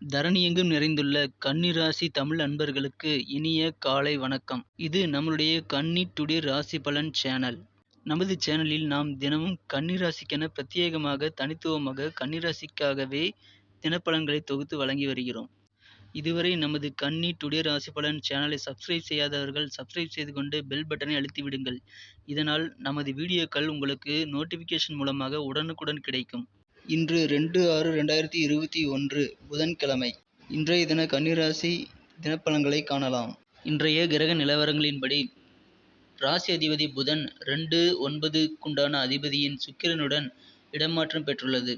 தரணியெங்கும் நிறைந்துள்ள கன்னி ராசி தமிழ் அன்பர்களுக்கு இனிய காலை வணக்கம். இது நம்மளுடைய கன்னி டுடே ராசி பலன் சேனல். நமது சேனலில் நாம் தினமும் கன்னி ராசிக்கென பிரத்யேகமாக தனித்துவமாக கன்னி ராசிக்காகவே தினப்பலன்களை தொகுத்து வழங்கி வருகிறோம். இதுவரை நமது கன்னி டுடே ராசி பலன் சேனலை சப்ஸ்கிரைப் செய்யாதவர்கள் சப்ஸ்கிரைப் செய்து கொண்டு பெல் பட்டனை அழுத்தி விடுங்கள். இதனால் நமது வீடியோக்கள் உங்களுக்கு நோட்டிஃபிகேஷன் மூலமாக உடனுக்குடன் கிடைக்கும். இன்று 2/6/2021 புதன்கிழமை. இன்றைய தின கன்னிராசி தினப்பலன்களை காணலாம். இன்றைய கிரக நிலவரங்களின்படி ராசி அதிபதி புதன் 2/9க்குண்டான அதிபதியின் சுக்கிரனுடன் இடமாற்றம் பெற்றுள்ளது.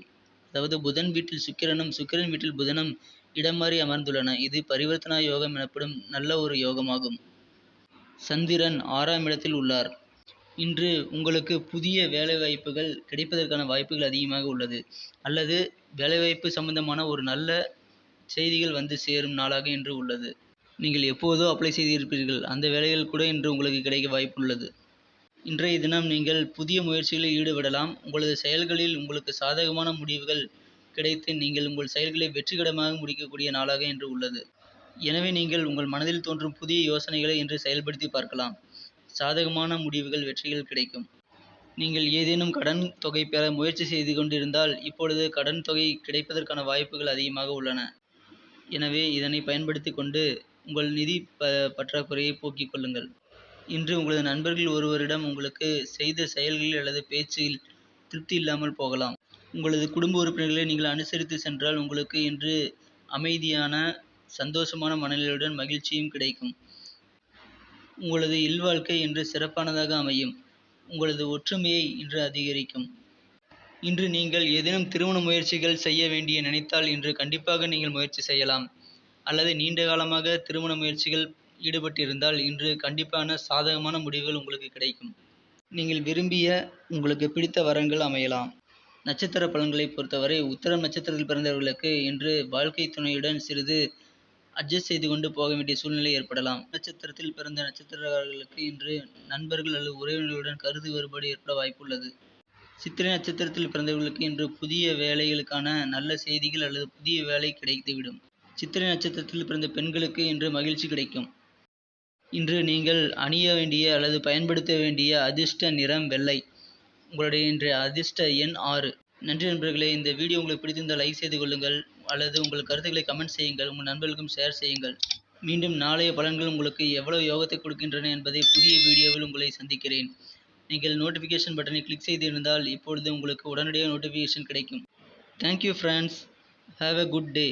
அதாவது புதன் வீட்டில் சுக்கிரனும் சுக்கிரன் வீட்டில் புதனும் இடம் மாறி அமர்ந்துள்ளன. இது பரிவர்த்தனா யோகம் எனப்படும் நல்ல ஒரு யோகமாகும். சந்திரன் 6ஆம் இடத்தில் உள்ளார். இன்று உங்களுக்கு புதிய வேலைவாய்ப்புகள் கிடைப்பதற்கான வாய்ப்புகள் அதிகமாக உள்ளது. அல்லது வேலைவாய்ப்பு சம்பந்தமான ஒரு நல்ல செய்திகள் வந்து சேரும் நாளாக இன்று உள்ளது. நீங்கள் எப்போதோ அப்ளை செய்திருப்பீர்கள், அந்த வேலைகள் கூட இன்று உங்களுக்கு கிடைக்க வாய்ப்புள்ளது. இன்றைய தினம் நீங்கள் புதிய முயற்சிகளில் ஈடுபடலாம். உங்களது செயல்களில் உங்களுக்கு சாதகமான முடிவுகள் கிடைத்து நீங்கள் உங்கள் செயல்களை வெற்றிகரமாக முடிக்கக்கூடிய நாளாக இன்று உள்ளது. எனவே நீங்கள் உங்கள் மனதில் தோன்றும் புதிய யோசனைகளை இன்று செயல்படுத்தி பார்க்கலாம். சாதகமான முடிவுகள் வெற்றிகள் கிடைக்கும். நீங்கள் ஏதேனும் கடன் தொகை பெற முயற்சி செய்து கொண்டிருந்தால் இப்பொழுது கடன் தொகை கிடைப்பதற்கான வாய்ப்புகள் அதிகமாக உள்ளன. எனவே இதனை பயன்படுத்தி கொண்டு உங்கள் நிதி பற்றாக்குறையை போக்கிக் கொள்ளுங்கள். இன்று உங்களது நண்பர்கள் ஒருவரிடம் உங்களுக்கு செய்த செயல்களில் அல்லது பேச்சில் திருப்தி இல்லாமல் போகலாம். உங்களது குடும்ப உறுப்பினர்களை நீங்கள் அனுசரித்து சென்றால் உங்களுக்கு இன்று அமைதியான சந்தோஷமான மனநிலையுடன் மகிழ்ச்சியும் கிடைக்கும். உங்களது இல்வாழ்க்கை இன்று சிறப்பானதாக அமையும். உங்களது ஒற்றுமையை இன்று அதிகரிக்கும். இன்று நீங்கள் ஏதேனும் திருமண முயற்சிகள் செய்ய வேண்டிய நினைத்தால் இன்று கண்டிப்பாக நீங்கள் முயற்சி செய்யலாம். அல்லது நீண்ட காலமாக திருமண முயற்சிகள் ஈடுபட்டிருந்தால் இன்று கண்டிப்பான சாதகமான முடிவுகள் உங்களுக்கு கிடைக்கும். நீங்கள் விரும்பிய உங்களுக்கு பிடித்த வரன்கள் அமையலாம். நட்சத்திர பலன்களை பொறுத்தவரை உத்திரம் நட்சத்திரத்தில் பிறந்தவர்களுக்கு இன்று வாழ்க்கை துணையுடன் சிறிது அட்ஜஸ்ட் செய்து கொண்டு போக வேண்டிய சூழ்நிலை ஏற்படலாம். நட்சத்திரத்தில் பிறந்த நட்சத்திரக்காரர்களுக்கு இன்று நண்பர்கள் அல்லது உறவினர்களுடன் கருத்து வேறுபாடு ஏற்பட வாய்ப்புள்ளது. சித்திரை நட்சத்திரத்தில் பிறந்தவர்களுக்கு இன்று புதிய வேலைகளுக்கான நல்ல செய்திகள் அல்லது புதிய வேலை கிடைத்துவிடும். சித்திரை நட்சத்திரத்தில் பிறந்த பெண்களுக்கு இன்று மகிழ்ச்சி கிடைக்கும். இன்று நீங்கள் அணிய வேண்டிய அல்லது பயன்படுத்த வேண்டிய அதிர்ஷ்ட நிறம் வெள்ளை. உங்களுடைய இன்றைய அதிர்ஷ்ட எண் 6. நன்றி நண்பர்களே. இந்த வீடியோ உங்களுக்கு பிடித்திருந்தால் லைக் செய்து கொள்ளுங்கள் அல்லது உங்கள் கருத்துக்களை கமெண்ட் செய்யுங்கள். உங்கள் நண்பர்களுக்கும் ஷேர் செய்யுங்கள். மீண்டும் நாளைய பலன்கள் உங்களுக்கு எவ்வளவு யோகத்தை கொடுக்கின்றன என்பதை புதிய வீடியோவில் உங்களை சந்திக்கிறேன். நீங்கள் நோட்டிஃபிகேஷன் பட்டனை கிளிக் செய்திருந்தால் இப்பொழுது உங்களுக்கு உடனடியாக நோட்டிஃபிகேஷன் கிடைக்கும். Thank you friends. Have a good day.